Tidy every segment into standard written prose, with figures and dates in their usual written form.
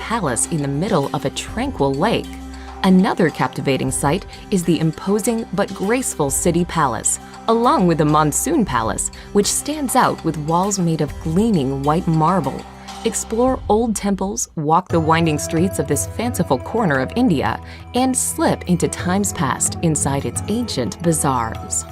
palace in the middle of a tranquil lake. Another captivating sight is the imposing but graceful city palace, along with the Monsoon Palace, which stands out with walls made of gleaming white marble. Explore old temples, walk the winding streets of this fanciful corner of India, and slip into times past inside its ancient bazaars.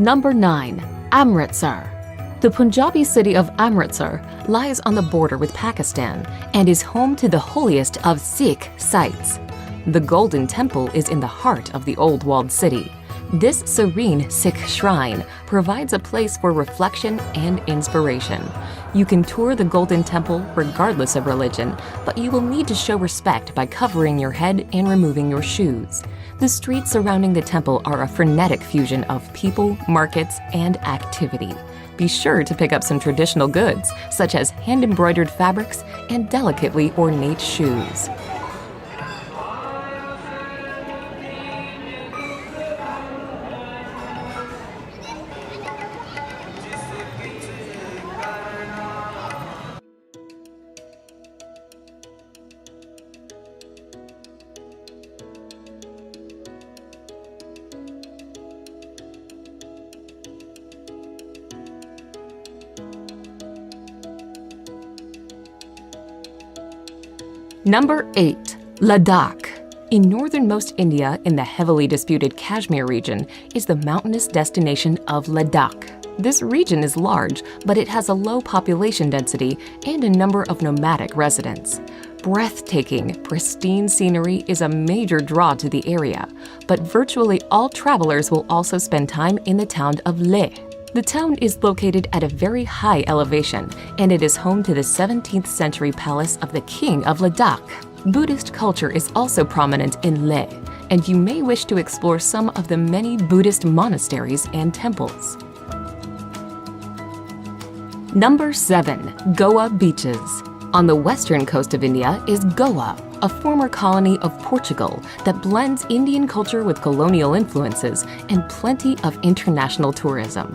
Number 9. Amritsar. The Punjabi city of Amritsar lies on the border with Pakistan and is home to the holiest of Sikh sites. The Golden Temple is in the heart of the old walled city. This serene Sikh shrine provides a place for reflection and inspiration. You can tour the Golden Temple regardless of religion, but you will need to show respect by covering your head and removing your shoes. The streets surrounding the temple are a frenetic fusion of people, markets, and activity. Be sure to pick up some traditional goods, such as hand-embroidered fabrics and delicately ornate shoes. Number 8. Ladakh. In northernmost India, in the heavily disputed Kashmir region, is the mountainous destination of Ladakh. This region is large, but it has a low population density and a number of nomadic residents. Breathtaking, pristine scenery is a major draw to the area, but virtually all travelers will also spend time in the town of Leh. The town is located at a very high elevation, and it is home to the 17th century palace of the King of Ladakh. Buddhist culture is also prominent in Leh, and you may wish to explore some of the many Buddhist monasteries and temples. Number 7. Goa beaches. On the western coast of India is Goa, a former colony of Portugal that blends Indian culture with colonial influences and plenty of international tourism.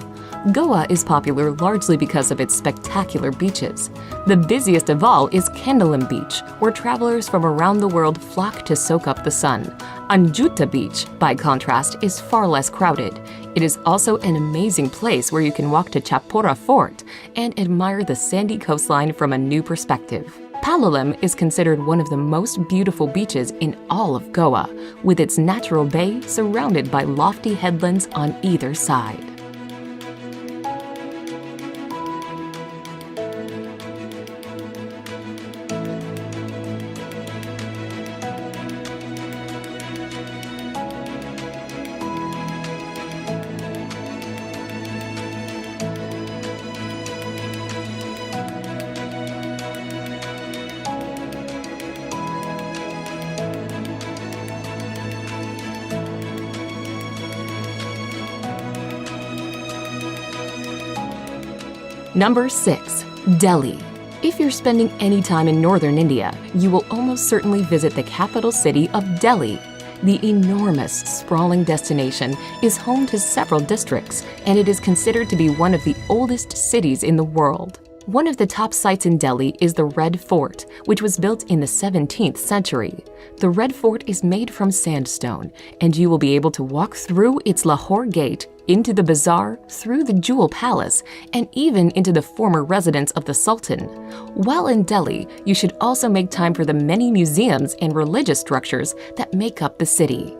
Goa is popular largely because of its spectacular beaches. The busiest of all is Candolim Beach, where travelers from around the world flock to soak up the sun. Anjuta Beach, by contrast, is far less crowded. It is also an amazing place where you can walk to Chapora Fort and admire the sandy coastline from a new perspective. Palolem is considered one of the most beautiful beaches in all of Goa, with its natural bay surrounded by lofty headlands on either side. Number 6. Delhi. If you're spending any time in northern India, you will almost certainly visit the capital city of Delhi. The enormous, sprawling destination is home to several districts, and it is considered to be one of the oldest cities in the world. One of the top sites in Delhi is the Red Fort, which was built in the 17th century. The Red Fort is made from sandstone, and you will be able to walk through its Lahore Gate, into the bazaar, through the Jewel Palace, and even into the former residence of the Sultan. While in Delhi, you should also make time for the many museums and religious structures that make up the city.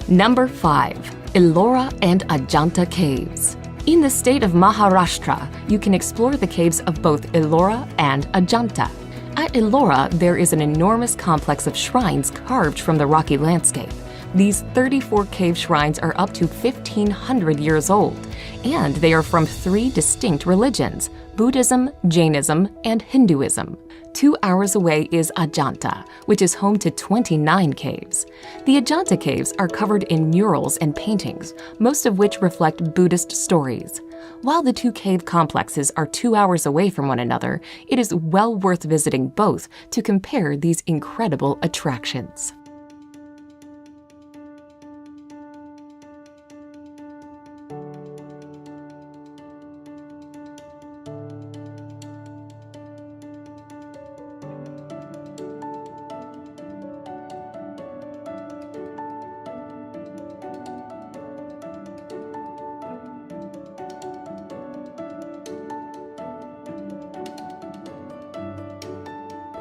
Number 5. Ellora and Ajanta Caves. In the state of Maharashtra, you can explore the caves of both Ellora and Ajanta. At Ellora, there is an enormous complex of shrines carved from the rocky landscape. These 34 cave shrines are up to 1,500 years old, and they are from 3 distinct religions: Buddhism, Jainism, and Hinduism. 2 hours away is Ajanta, which is home to 29 caves. The Ajanta caves are covered in murals and paintings, most of which reflect Buddhist stories. While the 2 cave complexes are 2 hours away from one another, it is well worth visiting both to compare these incredible attractions.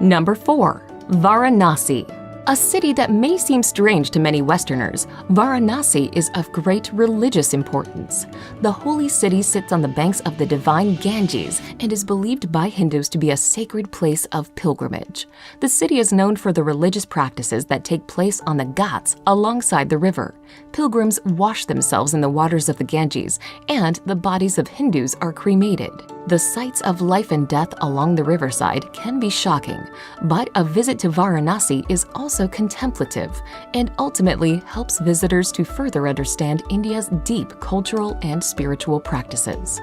Number 4. Varanasi. A city that may seem strange to many Westerners, Varanasi is of great religious importance. The holy city sits on the banks of the divine Ganges and is believed by Hindus to be a sacred place of pilgrimage. The city is known for the religious practices that take place on the Ghats alongside the river. Pilgrims wash themselves in the waters of the Ganges, and the bodies of Hindus are cremated. The sights of life and death along the riverside can be shocking, but a visit to Varanasi is also contemplative and ultimately helps visitors to further understand India's deep cultural and spiritual practices.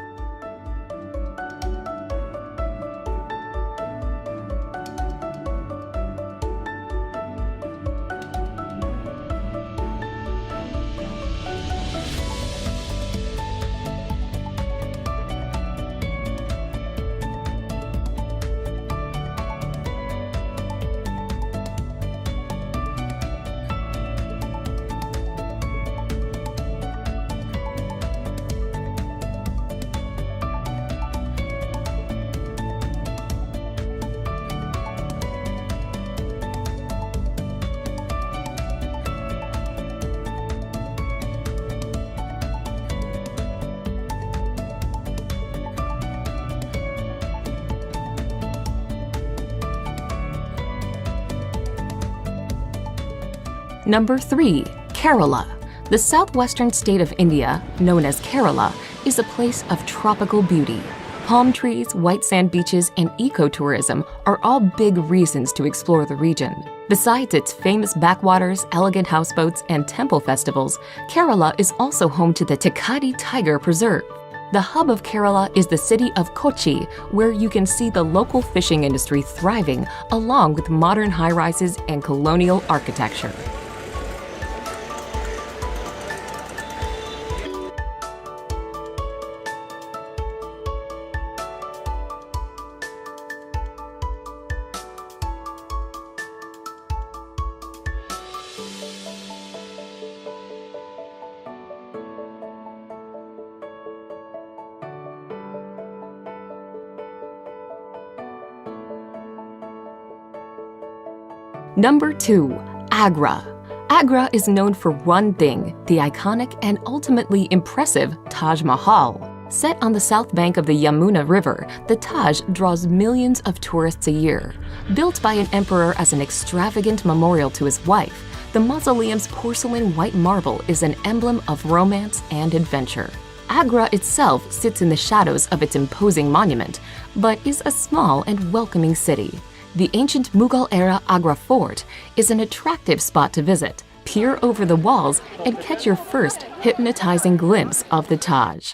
Number 3. Kerala. The southwestern state of India, known as Kerala, is a place of tropical beauty. Palm trees, white sand beaches, and ecotourism are all big reasons to explore the region. Besides its famous backwaters, elegant houseboats, and temple festivals, Kerala is also home to the Tekadi Tiger Preserve. The hub of Kerala is the city of Kochi, where you can see the local fishing industry thriving along with modern high-rises and colonial architecture. Number 2. Agra. Agra is known for one thing, the iconic and ultimately impressive Taj Mahal. Set on the south bank of the Yamuna River, the Taj draws millions of tourists a year. Built by an emperor as an extravagant memorial to his wife, the mausoleum's porcelain white marble is an emblem of romance and adventure. Agra itself sits in the shadows of its imposing monument, but is a small and welcoming city. The ancient Mughal-era Agra Fort is an attractive spot to visit. Peer over the walls and catch your first hypnotizing glimpse of the Taj.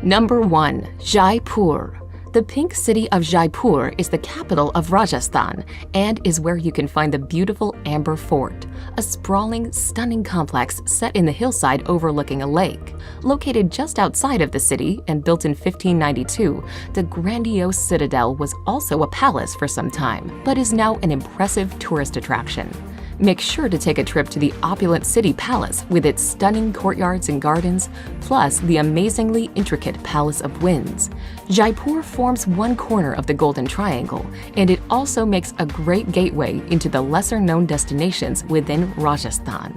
Number 1. Jaipur. The Pink City of Jaipur is the capital of Rajasthan and is where you can find the beautiful Amber Fort, a sprawling, stunning complex set in the hillside overlooking a lake. Located just outside of the city and built in 1592, the grandiose citadel was also a palace for some time, but is now an impressive tourist attraction. Make sure to take a trip to the opulent city palace with its stunning courtyards and gardens, plus the amazingly intricate Palace of Winds. Jaipur forms one corner of the Golden Triangle, and it also makes a great gateway into the lesser-known destinations within Rajasthan.